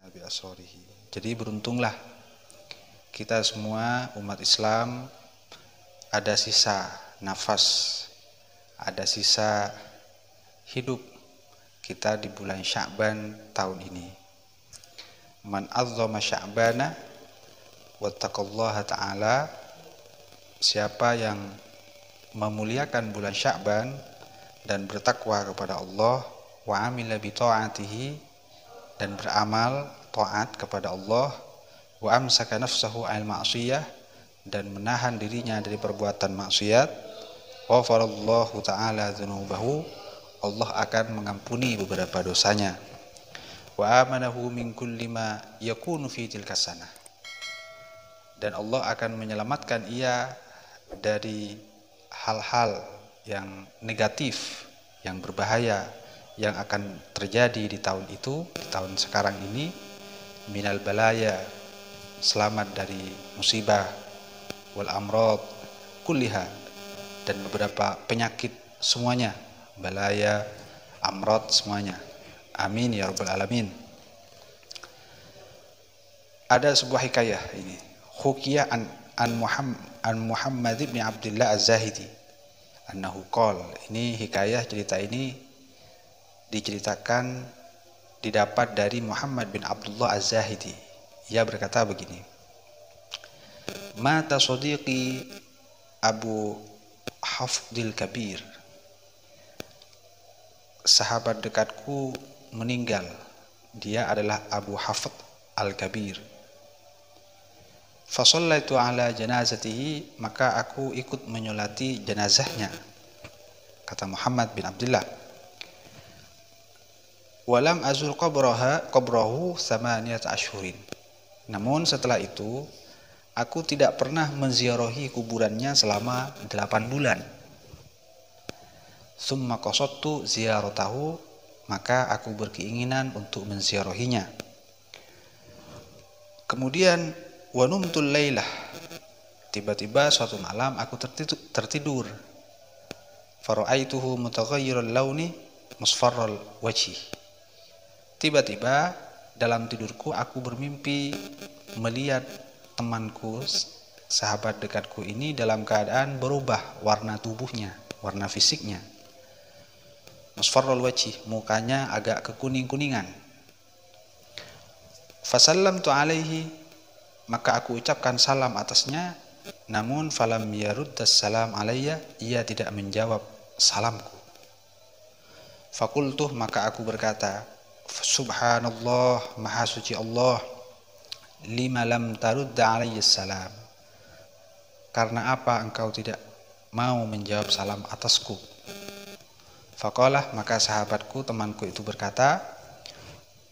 Nabi asrorihi. Jadi beruntunglah kita semua umat Islam, ada sisa nafas, ada sisa hidup kita di bulan Sya'ban tahun ini. Man azzama Sya'bana wattaqallaha ta'ala, siapa yang memuliakan bulan Sya'ban dan bertakwa kepada Allah, wa amila bi ta'atihi, dan beramal taat kepada Allah, wa amsaka nafsahu 'anil ma'siyah, dan menahan dirinya dari perbuatan maksiat, ghafarallahu ta'ala dzunubahu, Allah akan mengampuni beberapa dosanya, wa amanahu min kulli ma yakunu fi tilka sanah, dan Allah akan menyelamatkan ia dari hal-hal yang negatif, yang berbahaya yang akan terjadi di tahun itu, di tahun sekarang ini, minal balaya, selamat dari musibah, wal amrad kulliha, dan beberapa penyakit semuanya, balaya, amrad semuanya. Amin ya rabbal alamin. Ada sebuah hikayah ini, hukiyah an Muhammad ibn Abdullah Az-Zahidi annahu qala. Ini hikayah, cerita ini diceritakan, didapat dari Muhammad bin Abdullah Az-Zahidi. Ia berkata begini: mata sadiqi Abu Hafdil Kabir, sahabat dekatku meninggal, dia adalah Abu Hafd Al-Kabir. Fasallaitu ala janazatihi, maka aku ikut menyolati jenazahnya, kata Muhammad bin Abdullah. Walam azul qabrahu samaniyat ashhurin, namun setelah itu aku tidak pernah menziarahi kuburannya selama 8 bulan. Summa qasadtu ziyaratahu, maka aku berkeinginan untuk menziarahinya. Kemudian wa numtul lailah, tiba-tiba suatu malam aku tertidur. Fara'aituhu mutaghayyiral launi musfarral wajhi, tiba-tiba dalam tidurku aku bermimpi melihat temanku, sahabat dekatku ini dalam keadaan berubah warna tubuhnya, warna fisiknya. Musfarral wajhi, mukanya agak kekuning-kuningan. Fasallamtu alaihi, maka aku ucapkan salam atasnya, namun falam yaruddas salam alayya, ia tidak menjawab salamku. Fakultuh, maka aku berkata, subhanallah, maha suci Allah, lima lam tarudda alayya salam, karena apa engkau tidak mau menjawab salam atasku? Faqalah, maka sahabatku, temanku itu berkata,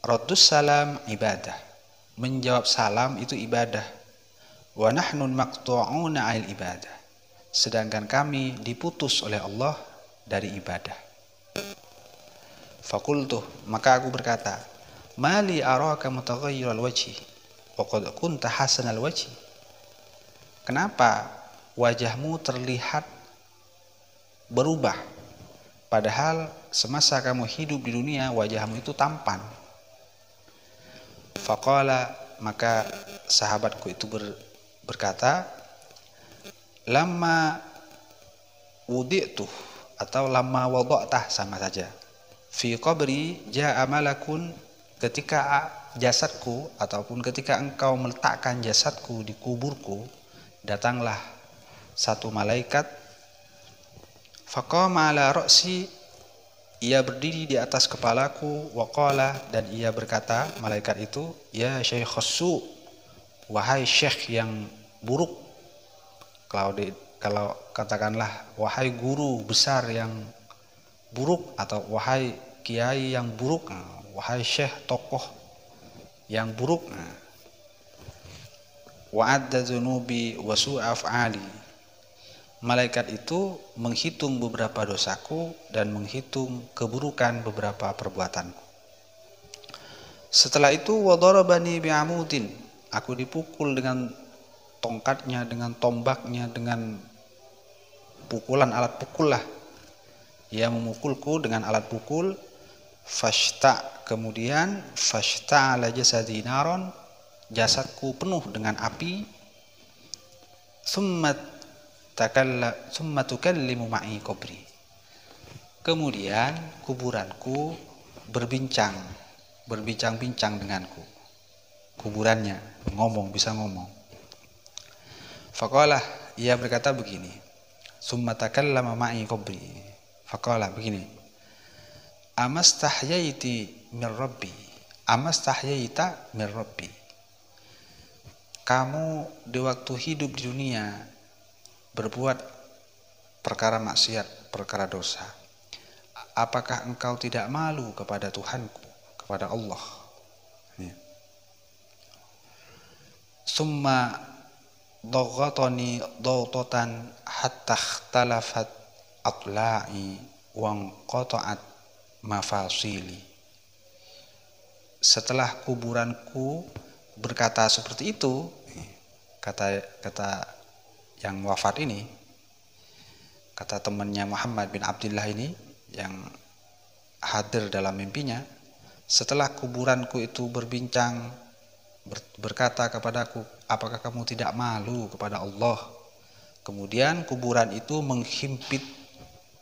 raddus salam ibadah, menjawab salam itu ibadah. Wa nahnu maqtu'una 'anil ibadah, sedangkan kami diputus oleh Allah dari ibadah. Fakultuh, maka aku berkata, mali araka mutaghayyiral wajhi wa qad kunta hasanal wajhi, kenapa wajahmu terlihat berubah, padahal semasa kamu hidup di dunia wajahmu itu tampan. Faqala, maka sahabatku itu berkata, lamma wudi'tu, atau lamma wada'tah sama saja, fi qabri ja'a malakun, ketika jasadku ataupun ketika engkau meletakkan jasadku di kuburku, datanglah satu malaikat. Faqama ala ra'si, ia berdiri di atas kepalaku. Waqala, dan ia berkata, malaikat itu, ya syaikhassu, wahai syekh yang buruk. Kalau katakanlah wahai guru besar yang buruk, atau wahai kiai yang buruk, wahai syekh tokoh yang buruk. Wa'adda dzunubi wa su'a af'ali, malaikat itu menghitung beberapa dosaku dan menghitung keburukan beberapa perbuatanku. Setelah itu wadarabani bi'amudin, aku dipukul dengan tongkatnya, dengan tombaknya, dengan pukulan, alat pukul lah. Ia memukulku dengan alat pukul. kemudian fashta'ala jasadi naron, jasadku penuh dengan api. Summa tukallimu ma'i qabri, kemudian kuburanku berbincang-bincang denganku. Kuburannya bisa ngomong. Faqala, ia berkata begini, summa takallama ma'i qabri. Faqala begini, amastahyaita min rabbi, kamu di waktu hidup di dunia berbuat perkara maksiat, perkara dosa, apakah engkau tidak malu kepada Tuhanku, kepada Allah? Summa daghatani dawtatan hatta ikhtalafat atla'i wa qata'at mafasili. Setelah kuburanku berkata seperti itu, kata yang wafat ini, kata temannya Muhammad bin Abdullah ini yang hadir dalam mimpinya, setelah kuburanku itu berkata kepadaku, apakah kamu tidak malu kepada Allah? Kemudian kuburan itu menghimpit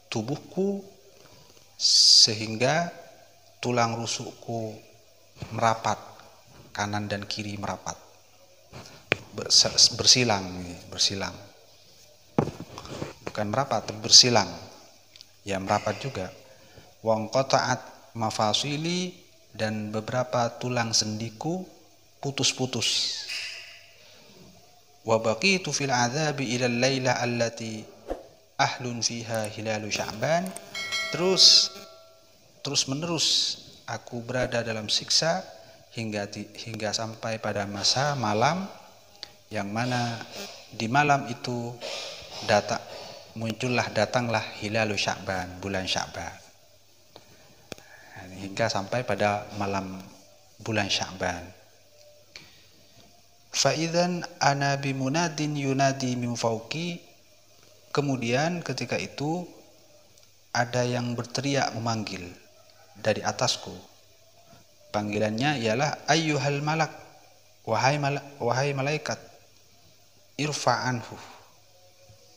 tubuhku sehingga tulang rusukku merapat, kanan dan kiri merapat, bersilang, bukan merapat, bersilang, ya merapat juga. Wang qata'at mafasili, dan beberapa tulang sendiku putus-putus. Wa baqitu fil adzabi ila al-laila allati ahlun fiha hilalu Sya'ban. Terus menerus aku berada dalam siksa hingga sampai pada masa malam, yang mana di malam itu datanglah hilalu Sya'ban, bulan Sya'ban, hingga sampai pada malam bulan Sya'ban. Fa'idzan ana bimunadin yunadi min fauqi, kemudian ketika itu ada yang berteriak memanggil dari atasku. Panggilannya ialah ayyuhal malak, wahai malaikat, irfa anhu,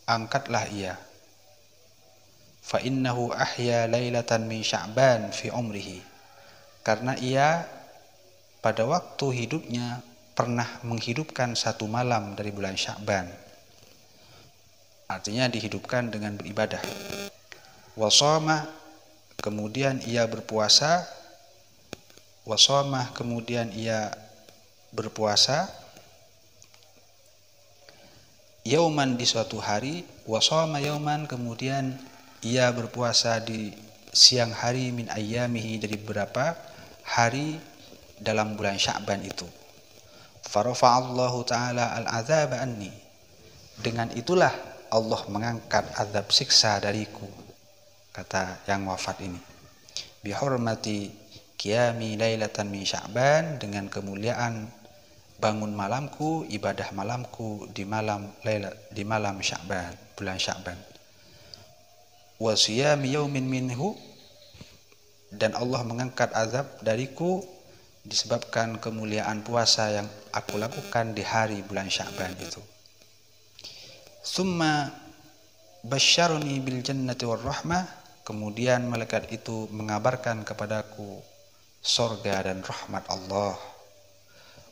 angkatlah ia. Fa innahu ahya lailatan min Sya'ban fi umrihi, karena ia pada waktu hidupnya pernah menghidupkan satu malam dari bulan Sya'ban. Artinya dihidupkan dengan beribadah. Wasama, kemudian ia berpuasa. Yauman, di suatu hari. Wasama yauman, kemudian ia berpuasa di siang hari, min ayyamihi, dari beberapa hari dalam bulan Sya'ban itu. Farafa'allahu ta'ala al-'adzaba anni, dengan itulah Allah mengangkat azab siksa dariku, kata yang wafat ini. Bihurmati qiyami lailatan min Sya'ban, dengan kemuliaan bangun malamku, ibadah malamku di malam Sya'ban, bulan Sya'ban. Wa siyami yaumin minhu, dan Allah mengangkat azab dariku disebabkan kemuliaan puasa yang aku lakukan di hari bulan Sya'ban itu. Summa basyaruni bil jannati war rahmah, kemudian malaikat itu mengabarkan kepadaku surga dan rahmat Allah.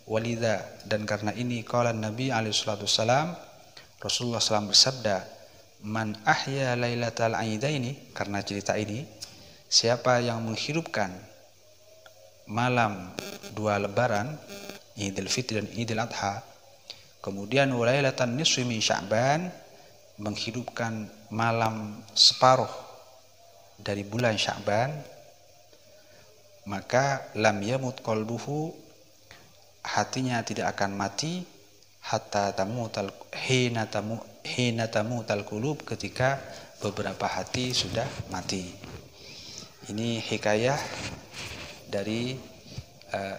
Walidha, dan karena ini qala Nabi alaihi salatu wasalam, Rasulullah SAW bersabda, man ahya lailatal aidaini, karena cerita ini, siapa yang menghidupkan malam dua lebaran, Idul Fitri dan Idul Adha, kemudian walailatan nisfi min Sya'ban, menghidupkan malam separuh dari bulan Sya'ban, maka lam yamut qalbuhu, hatinya tidak akan mati, hatta tamutal hina tamutal qulub, ketika beberapa hati sudah mati. Ini hikayah dari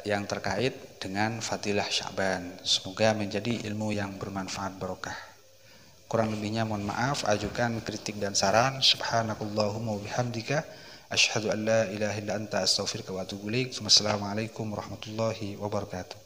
yang terkait dengan fadilah Sya'ban. Semoga menjadi ilmu yang bermanfaat barokah. Kurang lebihnya mohon maaf, ajukan kritik dan saran. Subhanakallahumma wa bihamdika Asyhadu an la ilaha illa anta astaghfiruka wa atubu ilaik. Wassalamualaikum warahmatullahi wabarakatuh.